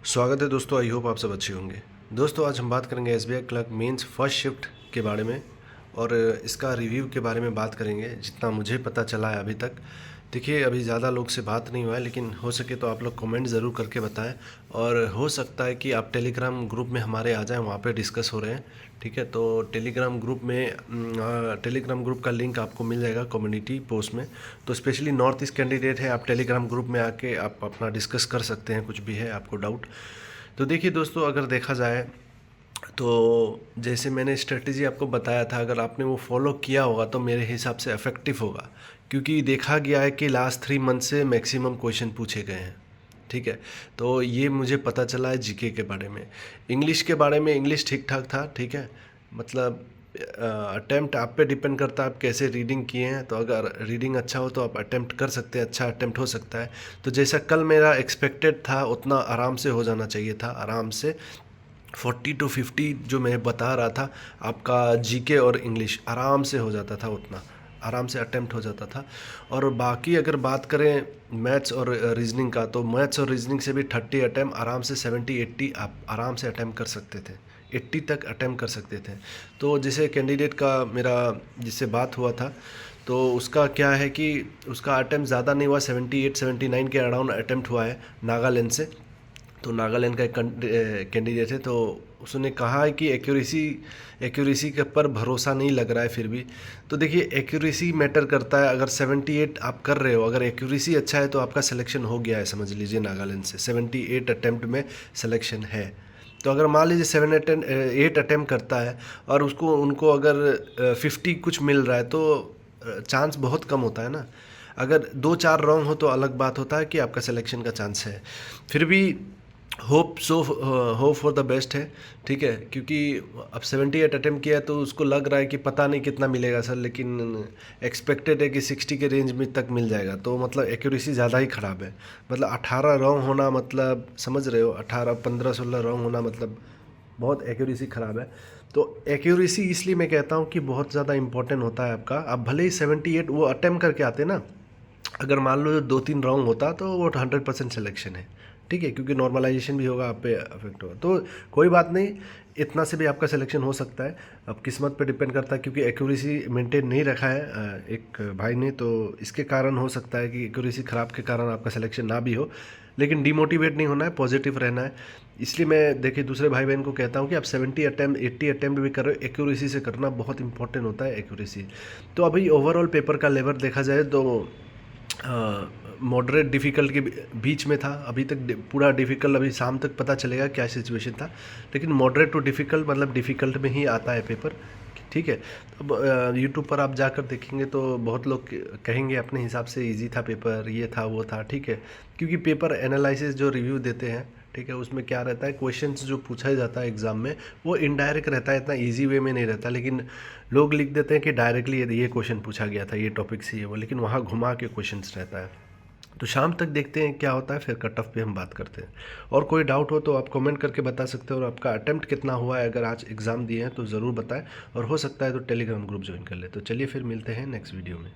स्वागत है दोस्तों। आई होप आप सब अच्छे होंगे। दोस्तों आज हम बात करेंगे SBI clerk mains first shift के बारे में और इसका रिव्यू के बारे में बात करेंगे। जितना मुझे पता चला है अभी तक, देखिए अभी ज़्यादा लोग से बात नहीं हुआ है, लेकिन हो सके तो आप लोग कमेंट ज़रूर करके बताएं और हो सकता है कि आप टेलीग्राम ग्रुप में हमारे आ जाएं, वहाँ पे डिस्कस हो रहे हैं। ठीक है, तो टेलीग्राम ग्रुप का लिंक आपको मिल जाएगा कम्युनिटी पोस्ट में। तो स्पेशली नॉर्थ ईस्ट कैंडिडेट है, आप टेलीग्राम ग्रुप में आके आप अपना डिस्कस कर सकते हैं, कुछ भी है आपको डाउट। तो देखिए दोस्तों, अगर देखा जाए तो जैसे मैंने स्ट्रेटजी आपको बताया था, अगर आपने वो फॉलो किया होगा तो मेरे हिसाब से इफ़ेक्टिव होगा, क्योंकि देखा गया है कि लास्ट 3 मंथ से मैक्सिमम क्वेश्चन पूछे गए हैं। ठीक है, तो ये मुझे पता चला है जीके के बारे में। इंग्लिश के बारे में, इंग्लिश ठीक ठाक था। ठीक है, मतलब अटेम्प्ट आप पे डिपेंड करता है आप कैसे रीडिंग किए हैं। तो अगर रीडिंग अच्छा हो तो आप अटेम्प्ट कर सकते हैं, अच्छा अटेम्प्ट हो सकता है। तो जैसा कल मेरा एक्सपेक्टेड था उतना आराम से हो जाना चाहिए था, आराम से 40 to 50 जो मैं बता रहा था आपका जीके और इंग्लिश आराम से हो जाता था, उतना आराम से अटेम्प्ट हो जाता था। और बाकी अगर बात करें मैथ्स और रीजनिंग का, तो मैथ्स और रीजनिंग से भी 30 अटैम्प्ट आराम से 70-80 आप आराम से अटैम्प्ट कर सकते थे, 80 तक अटैम्प्ट कर सकते थे। तो जैसे कैंडिडेट का मेरा जिससे बात हुआ था, तो उसका क्या है कि उसका अटैम्प्ट ज़्यादा नहीं हुआ, 78-79 के अराउंड अटैम्प्ट हुआ है नागालैंड से। तो नागालैंड का एक कैंडिडेट है, तो उसने कहा है कि एक्यूरेसी के पर भरोसा नहीं लग रहा है फिर भी। तो देखिए एक्यूरेसी मैटर करता है। अगर 78 आप कर रहे हो, अगर एक्यूरेसी अच्छा है तो आपका सिलेक्शन हो गया है, समझ लीजिए नागालैंड से 78 अटैम्प्ट में सिलेक्शन है। तो अगर मान लीजिए 8 अटैम्प्ट करता है और उनको अगर 50 कुछ मिल रहा है, तो चांस बहुत कम होता है ना। अगर 2-4 रॉन्ग हो तो अलग बात होता है कि आपका सिलेक्शन का चांस है। फिर भी होप फॉर द बेस्ट है। ठीक है, क्योंकि अब 78 अटेम्प्ट किया है तो उसको लग रहा है कि पता नहीं कितना मिलेगा सर, लेकिन एक्सपेक्टेड है कि 60 के रेंज में तक मिल जाएगा। तो मतलब एक्यूरेसी ज़्यादा ही ख़राब है। मतलब 18 रॉन्ग होना, मतलब समझ रहे हो, 18 15-16 रॉन्ग होना मतलब बहुत एक्यूरेसी ख़राब है। तो एक्यूरेसी इसलिए मैं कहता हूँ कि बहुत ज़्यादा इंपॉर्टेंट होता है आपका। अब भले ही 78 वो अटेम्प्ट करके आते ना, अगर मान लो 2-3 राउंड होता तो वो 100% सिलेक्शन है। ठीक है, क्योंकि नॉर्मलाइजेशन भी होगा, आप पे अफेक्ट होगा, तो कोई बात नहीं, इतना से भी आपका सिलेक्शन हो सकता है। अब किस्मत पे डिपेंड करता है, क्योंकि एक्यूरेसी मेंटेन नहीं रखा है एक भाई ने, तो इसके कारण हो सकता है कि एक्यूरेसी ख़राब के कारण आपका सिलेक्शन ना भी हो। लेकिन डिमोटिवेट नहीं होना है, पॉजिटिव रहना है। इसलिए मैं देखिए दूसरे भाई बहन को कहता हूँ कि आप 70 अटैम्प्ट 80 अटैम्प्ट भी कर रहे हो, एक्यूरेसी से करना बहुत इंपॉर्टेंट होता है, एक्यूरेसी। तो अभी ओवरऑल पेपर का लेवल देखा जाए तो मॉडरेट डिफ़िकल्ट के बीच में था। अभी तक पूरा डिफ़िकल्ट अभी शाम तक पता चलेगा क्या सिचुएशन था, लेकिन मॉडरेट टू डिफ़िकल्ट मतलब डिफ़िकल्ट में ही आता है पेपर। ठीक है, अब यूट्यूब पर आप जाकर देखेंगे तो बहुत लोग कहेंगे अपने हिसाब से इजी था पेपर, ये था वो था। ठीक है, क्योंकि पेपर एनालिसिस जो रिव्यू देते हैं, ठीक है, उसमें क्या रहता है, क्वेश्चंस जो पूछा जाता है एग्ज़ाम में वो इनडायरेक्ट रहता है, इतना इजी वे में नहीं रहता। लेकिन लोग लिख देते हैं कि डायरेक्टली ये क्वेश्चन पूछा गया था, ये टॉपिक से ये वो, लेकिन वहाँ घुमा के क्वेश्चंस रहता है। तो शाम तक देखते हैं क्या होता है, फिर कट ऑफ पे हम बात करते हैं। और कोई डाउट हो तो आप कमेंट करके बता सकते हो, और आपका अटेम्प्ट कितना हुआ है, अगर आज एग्ज़ाम दिए हैं तो ज़रूर बताएं, और हो सकता है तो टेलीग्राम ग्रुप ज्वाइन कर ले। तो चलिए फिर मिलते हैं नेक्स्ट वीडियो में।